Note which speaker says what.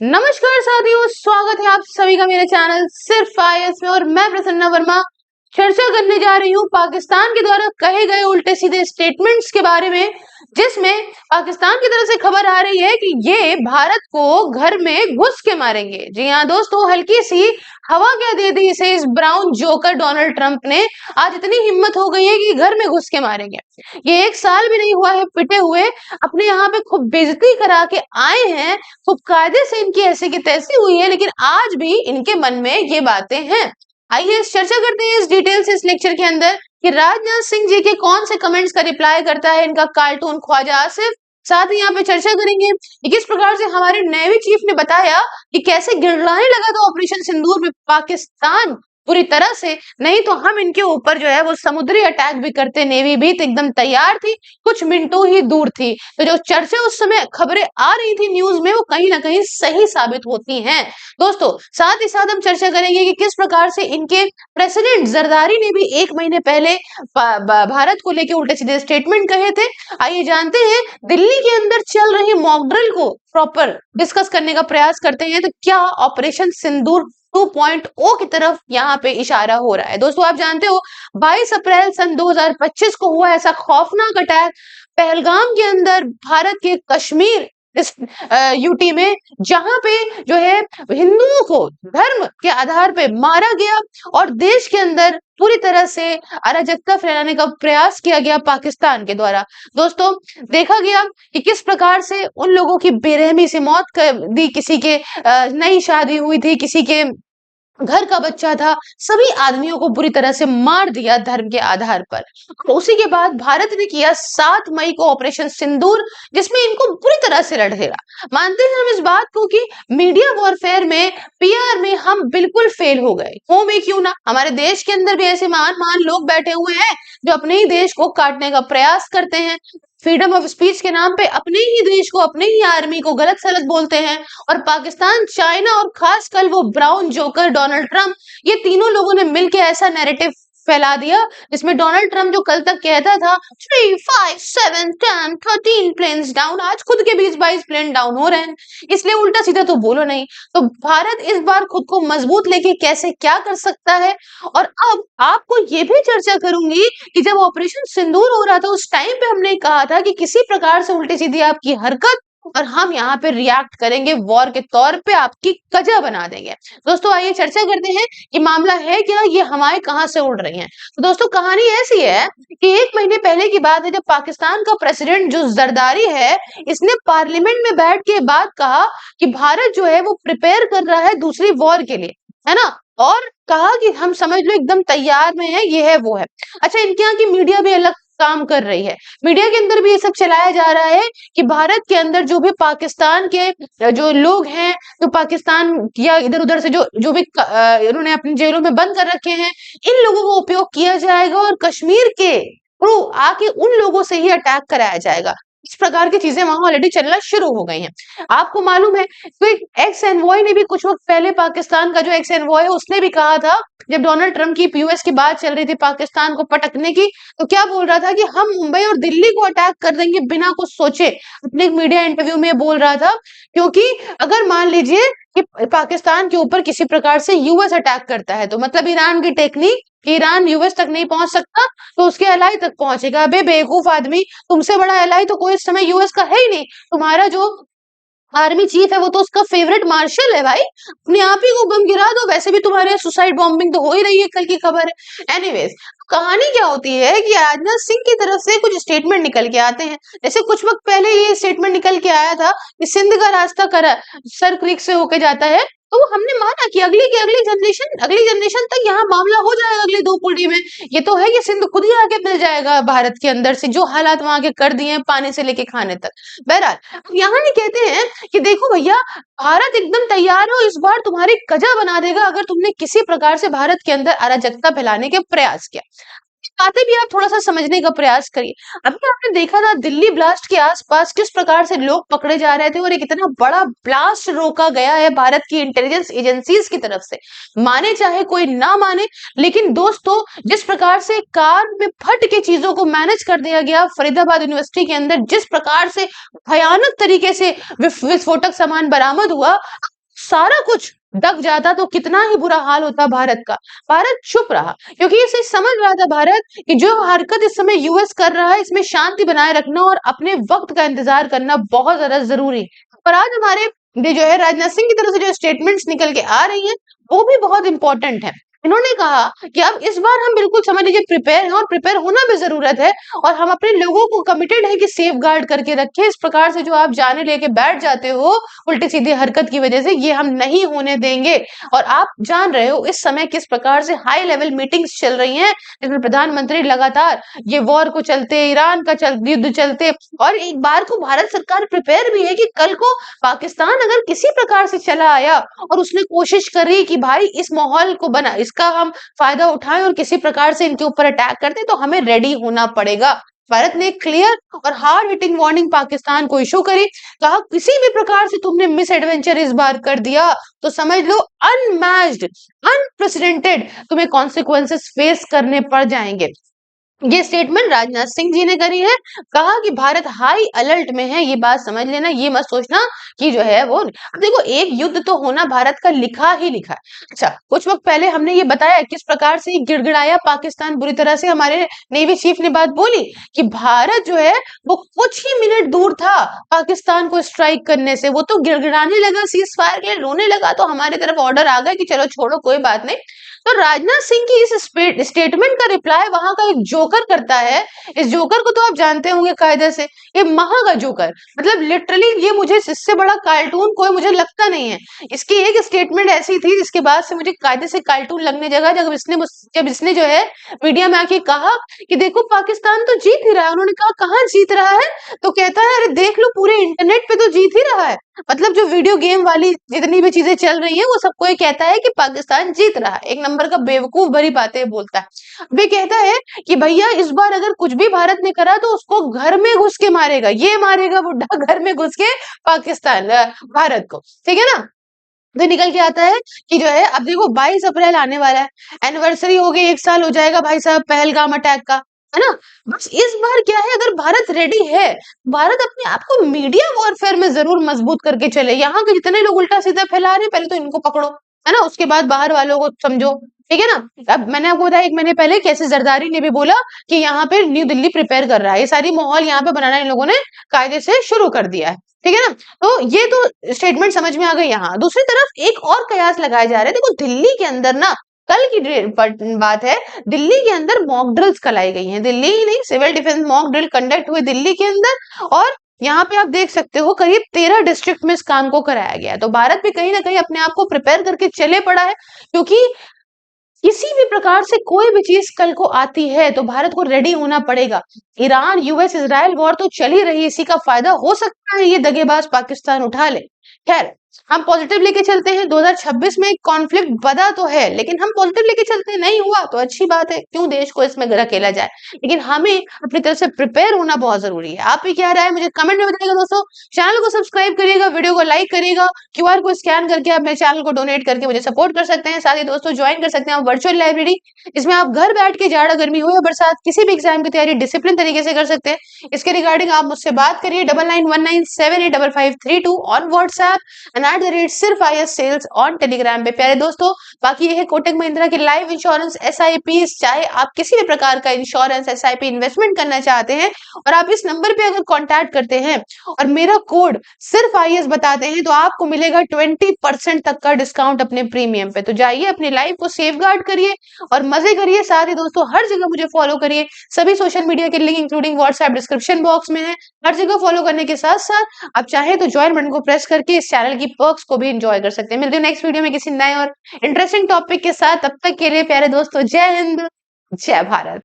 Speaker 1: नमस्कार साथियों, स्वागत है आप सभी का मेरे चैनल सिर्फ आईएएस में। और मैं प्रसन्ना वर्मा चर्चा करने जा रही हूँ पाकिस्तान के द्वारा कहे गए उल्टे सीधे स्टेटमेंट्स के बारे में, जिसमें पाकिस्तान की तरफ से खबर आ रही है कि ये भारत को घर में घुस के मारेंगे। जी हाँ दोस्तों, हल्की सी हवा क्या दे दी इसे इस ब्राउन जोकर डोनाल्ड ट्रंप ने। आज इतनी हिम्मत हो गई है कि घर में घुस के मारेंगे। ये 1 साल भी नहीं हुआ है पिटे हुए, अपने यहाँ पे खूब बेइज्जती करा के आए हैं, खूब कायदे से इनकी ऐसी की तैसी हुई है, लेकिन आज भी इनके मन में ये बातें हैं। आइए इस चर्चा करते हैं इस डिटेल से इस लेक्चर के अंदर कि राजनाथ सिंह जी के कौन से कमेंट्स का रिप्लाई करता है इनका कार्टून ख्वाजा आसिफ। साथ ही यहाँ पे चर्चा करेंगे कि किस प्रकार से हमारे नेवी चीफ ने बताया कि कैसे गिड़गिड़ाने लगा था ऑपरेशन सिंदूर में पाकिस्तान पूरी तरह से, नहीं तो हम इनके ऊपर जो है वो समुद्री अटैक भी करते। नेवी भी तो एकदम तैयार थी, कुछ मिनटों ही दूर थी। तो जो चर्चा उस समय खबरें आ रही थी न्यूज में, वो कहीं ना कहीं सही साबित होती हैं। दोस्तों साथ ही साथ हम चर्चा करेंगे कि किस प्रकार से इनके प्रेसिडेंट जरदारी ने भी 1 महीने पहले भारत को लेकर उल्टे सीधे स्टेटमेंट कहे थे। आइए जानते हैं, दिल्ली के अंदर चल रही मॉक ड्रिल को प्रॉपर डिस्कस करने का प्रयास करते हैं। तो क्या ऑपरेशन सिंदूर 2.0 की तरफ यहाँ पे इशारा हो रहा है? दोस्तों आप जानते हो 22 अप्रैल सन 2025 को हुआ ऐसा खौफनाक अटैक पहलगाम के अंदर भारत के कश्मीर इस यूटी में, जहां पे जो है हिंदुओं को धर्म के आधार पे मारा गया और देश के अंदर पूरी तरह से अराजकता फैलाने का प्रयास किया गया पाकिस्तान के द्वारा। दोस्तों देखा गया कि किस प्रकार से उन लोगों की बेरहमी से मौत कर दी, किसी के नई शादी हुई थी, किसी के घर का बच्चा था, सभी आदमियों को बुरी तरह से मार दिया धर्म के आधार पर। और उसी के बाद भारत ने किया 7 मई को ऑपरेशन सिंदूर, जिसमें इनको बुरी तरह से लड़ेगा। मानते हैं हम इस बात को कि मीडिया वॉरफेयर में, पीआर में हम बिल्कुल फेल हो गए। हो में क्यों ना, हमारे देश के अंदर भी ऐसे महान महान लोग बैठे हुए हैं जो अपने ही देश को काटने का प्रयास करते हैं, फ्रीडम ऑफ स्पीच के नाम पे अपने ही देश को, अपने ही आर्मी को गलत सलत बोलते हैं। और पाकिस्तान, चाइना और खासकर वो ब्राउन जोकर डोनाल्ड ट्रंप, ये तीनों लोगों ने मिलकर ऐसा नैरेटिव फैला दिया जिसमें डोनाल्ड ट्रंप जो कल तक कहता था 3, 5, 7, 10, 13 प्लेन्स डाउन, आज खुद के 20-22 प्लेन डाउन हो रहे हैं। इसलिए उल्टा सीधा तो बोलो नहीं। तो भारत इस बार खुद को मजबूत लेके कैसे क्या कर सकता है। और अब आपको ये भी चर्चा करूंगी कि जब ऑपरेशन सिंदूर हो रहा था उस टाइम पे हमने कहा था कि किसी प्रकार से उल्टी सीधी आपकी हरकत और हम यहाँ पे रिएक्ट करेंगे, वॉर के तौर पे आपकी कजा बना देंगे। दोस्तों आइए चर्चा करते हैं कि मामला है क्या, ये हवाएं कहाँ से उड़ रही हैं। तो दोस्तों कहानी ऐसी है कि 1 महीने पहले की बात है जब पाकिस्तान का प्रेसिडेंट जो जरदारी है, इसने पार्लियामेंट में बैठ के बात कहा कि भारत जो है वो प्रिपेयर कर रहा है दूसरी वॉर के लिए, है ना, और कहा कि हम समझ लो एकदम तैयार में है, ये है वो है। अच्छा, इनके यहाँ की मीडिया भी अलग काम कर रही है। मीडिया के अंदर भी ये सब चलाया जा रहा है कि भारत के अंदर जो भी पाकिस्तान के जो लोग हैं, जो पाकिस्तान या इधर उधर से जो जो भी इन्होंने अपनी जेलों में बंद कर रखे हैं, इन लोगों को उपयोग किया जाएगा और कश्मीर के थ्रू आके उन लोगों से ही अटैक कराया जाएगा। इस प्रकार की चीजें वहां ऑलरेडी चलना शुरू हो गई हैं। आपको मालूम है तो एक एक्स एनवॉय ने भी कुछ वक्त पहले, पाकिस्तान का जो एक्स एनवॉय है उसने भी कहा था, जब डोनाल्ड ट्रंप की यूएस की बात चल रही थी पाकिस्तान को पटकने की, तो क्या बोल रहा था कि हम मुंबई और दिल्ली को अटैक कर देंगे बिना कुछ सोचे। अपने एक मीडिया इंटरव्यू में बोल रहा था, क्योंकि अगर मान लीजिए कि पाकिस्तान के ऊपर किसी प्रकार से यूएस अटैक करता है तो मतलब ईरान की टेक्निक, ईरान यूएस तक नहीं पहुंच सकता तो उसके एलाई तक पहुंचेगा। बे बेवकूफ आदमी, तुमसे बड़ा एलाई तो कोई इस समय यूएस का है ही नहीं। तुम्हारा जो आर्मी चीफ है वो तो उसका फेवरेट मार्शल है भाई, अपने आप ही को बम गिरा दो। वैसे भी तुम्हारे सुसाइड बॉम्बिंग तो हो ही रही है, कल की खबर है। एनीवेज, कहानी क्या होती है कि राजनाथ सिंह की तरफ से कुछ स्टेटमेंट निकल के आते हैं। जैसे कुछ वक्त पहले ये स्टेटमेंट निकल के आया था कि सिंध का रास्ता सर क्रीक से होके जाता है, तो हमने माना कि अगली जनरेशन तक यहाँ मामला हो जाएगा अगली 2 पीढ़ी में। ये तो है कि सिंध खुद ही आके मिल जाएगा भारत के अंदर से, जो हालात वहां के कर दिए हैं पानी से लेके खाने तक। बहरहाल अब यहाँ नहीं कहते हैं कि देखो भैया, भारत एकदम तैयार हो, इस बार तुम्हारी कजा बना देगा अगर तुमने किसी प्रकार से भारत के अंदर अराजकता फैलाने के प्रयास किया। बातें भी आप थोड़ा सा समझने का प्रयास करिए। अभी आपने देखा था दिल्ली ब्लास्ट के आसपास किस प्रकार से लोग पकड़े जा रहे थे और एक इतना बड़ा ब्लास्ट रोका गया है भारत की इंटेलिजेंस एजेंसीज की तरफ से। माने चाहे कोई ना माने, लेकिन दोस्तों जिस प्रकार से कार में फट के चीजों को मैनेज कर दिया गया फरीदाबाद यूनिवर्सिटी के अंदर, जिस प्रकार से भयानक तरीके से विस्फोटक सामान बरामद हुआ, सारा कुछ दब जाता तो कितना ही बुरा हाल होता भारत का। भारत चुप रहा क्योंकि इसे समझ रहा था भारत कि जो हरकत इस समय यूएस कर रहा है इसमें शांति बनाए रखना और अपने वक्त का इंतजार करना बहुत ज्यादा जरूरी है। पर आज हमारे ये जो है राजनाथ सिंह की तरफ से जो स्टेटमेंट्स निकल के आ रही हैं वो भी बहुत इंपॉर्टेंट है। इन्होंने कहा कि अब इस बार हम बिल्कुल समझ लीजिए प्रिपेयर हैं और प्रिपेयर होना भी जरूरत है, और हम अपने लोगों को कमिटेड है कि सेफ गार्ड करके रखें। इस प्रकार से जो आप जाने लेके बैठ जाते हो उल्टी सीधी हरकत की वजह से, ये हम नहीं होने देंगे। और आप जान रहे हो इस समय किस प्रकार से हाई लेवल मीटिंग्स चल रही हैं जिसमें प्रधानमंत्री लगातार ये वॉर को चलते, ईरान का युद्ध चलते, और एक बार को भारत सरकार प्रिपेयर भी है कि कल को पाकिस्तान अगर किसी प्रकार से चला आया और उसने कोशिश करी कि भाई इस माहौल को बना इसका हम फायदा उठाएं और किसी प्रकार से इनके ऊपर अटैक करते, तो हमें रेडी होना पड़ेगा। भारत ने क्लियर और हार्ड हिटिंग वार्निंग पाकिस्तान को इशू करी। कहा किसी भी प्रकार से तुमने मिस एडवेंचर इस बार कर दिया तो समझ लो अनमैच्ड, अनप्रेसिडेंटेड तुम्हें कॉन्सिक्वेंसेस फेस करने पड़ जाएंगे। ये स्टेटमेंट राजनाथ सिंह जी ने करी है। कहा कि भारत हाई अलर्ट में है, ये बात समझ लेना, ये मत सोचना कि जो है वो, अब देखो एक युद्ध तो होना भारत का लिखा ही लिखा है। अच्छा, कुछ वक्त पहले हमने ये बताया किस प्रकार से गिड़गिड़ाया पाकिस्तान बुरी तरह से, हमारे नेवी चीफ ने बात बोली कि भारत जो है वो कुछ ही मिनट दूर था पाकिस्तान को स्ट्राइक करने से, वो तो गिड़गिड़ाने लगा, सीज फायर के लिए रोने लगा, तो हमारी तरफ ऑर्डर आ गया कि चलो छोड़ो कोई बात नहीं। तो राजनाथ सिंह की इस स्टेटमेंट का रिप्लाई वहां का एक जोकर करता है। इस जोकर को तो आप जानते होंगे कायदे से, ये महा का जोकर, मतलब लिटरली ये मुझे इससे बड़ा कार्टून कोई मुझे लगता नहीं है। इसकी एक स्टेटमेंट ऐसी थी जिसके बाद से मुझे कायदे से कार्टून लगने जगह जब इसने जो है मीडिया में आके कहा कि देखो पाकिस्तान तो जीत ही रहा है। उन्होंने कहा कहाँ जीत रहा है, तो कहता है अरे देख लो पूरे इंटरनेट पे तो जीत ही रहा है। मतलब जो वीडियो गेम वाली जितनी भी चीजें चल रही है वो सबको ये कहता है कि पाकिस्तान जीत रहा है। एक नंबर का बेवकूफ भरी बातें बोलता है। वे कहता है कि भैया इस बार अगर कुछ भी भारत ने करा तो उसको घर में घुस के मारेगा, ये मारेगा बुड्ढा घर में घुस के पाकिस्तान भारत को, ठीक है ना। तो निकल के आता है कि जो है अब देखो 22 अप्रैल आने वाला है, एनिवर्सरी हो गई, 1 साल हो जाएगा भाई साहब पहलगाम अटैक का, है ना। बस इस बार क्या है, अगर भारत रेडी है, भारत अपने आप को मीडिया वॉरफेयर में जरूर मजबूत करके चले। यहाँ के जितने लोग उल्टा सीधा फैला रहे हैं पहले तो इनको पकड़ो, है ना, उसके बाद बाहर वालों को समझो, ठीक है ना। अब मैंने आपको बताया 1 महीने पहले कैसे जरदारी ने भी बोला कि यहाँ पे न्यू दिल्ली प्रिपेयर कर रहा है, ये सारी माहौल यहाँ पे बनाना इन लोगों ने कायदे से शुरू कर दिया है, ठीक है ना। तो ये तो स्टेटमेंट समझ में आ गई। यहाँ दूसरी तरफ एक और कयास लगाए जा रहे हैं। देखो दिल्ली के अंदर ना, कल की बात है, दिल्ली के अंदर मॉक ड्रिल्स कराई गई हैं। दिल्ली ही नहीं, civil defence mock drill conduct हुए दिल्ली के अंदर, और यहाँ पे आप देख सकते हो करीब 13 डिस्ट्रिक्ट में इस काम को कराया गया। तो भारत भी कहीं ना कहीं अपने आप को प्रिपेयर करके चले पड़ा है, क्योंकि किसी भी प्रकार से कोई भी चीज कल को आती है तो भारत को रेडी होना पड़ेगा। ईरान यूएस इजराइल वॉर तो चल ही रही है, इसी का फायदा हो सकता है ये दगेबाज पाकिस्तान उठा ले। खैर हम पॉजिटिव लेके चलते हैं। 2026 में कॉन्फ्लिक्ट बदा तो है, लेकिन हम पॉजिटिव लेके चलते हैं, नहीं हुआ तो अच्छी बात है, क्यों देश को इसमें धकेला जाए, लेकिन हमें अपनी तरफ से प्रिपेयर होना बहुत जरूरी है। आप भी क्या राय है मुझे कमेंट में बताइएगा दोस्तों। चैनल को सब्सक्राइब करिएगा, वीडियो को लाइक करिएगा, क्यूआर को स्कैन करके आप मेरे चैनल को डोनेट करके मुझे सपोर्ट कर सकते हैं। साथ ही दोस्तों ज्वाइन कर सकते हैं आप वर्चुअल लाइब्रेरी, इसमें आप घर बैठ के जाड़ा गर्मी हो या बरसात किसी भी एग्जाम की तैयारी डिसिप्लिन तरीके से कर सकते हैं। इसके रिगार्डिंग आप मुझसे बात करिए 9919785532 ऑन व्हाट्सएप एंड @ सिर्फ सेल्स ऑन टेलीग्राम पे। प्यारे दोस्तों बाकी ये है कोटक महिंद्रा की लाइफ इंश्योरेंस SIP, चाहे आप किसी भी प्रकार का इंश्योरेंस SIP इन्वेस्टमेंट करना चाहते हैं और आप इस नंबर पे अगर कांटेक्ट करते हैं और मेरा कोड सिर्फ IS बताते हैं तो आपको मिलेगा 20% तक का डिस्काउंट अपने प्रीमियम पे। तो जाइए अपनी लाइफ को सेफगार्ड करिए और मजे करिए। साथ ही दोस्तों हर जगह मुझे फॉलो करिए, सभी सोशल मीडिया के link including WhatsApp description box में है। हर जगह फॉलो करने के साथ साथ आप चाहे तो ज्वाइन बटन को प्रेस करके इस चैनल की पर्क्स को भी एंजॉय कर सकते हैं। मिलते हैं नेक्स्ट वीडियो में किसी नए और इंटरेस्टिंग टॉपिक के साथ। तब तक के लिए प्यारे दोस्तों जय हिंद, जय भारत।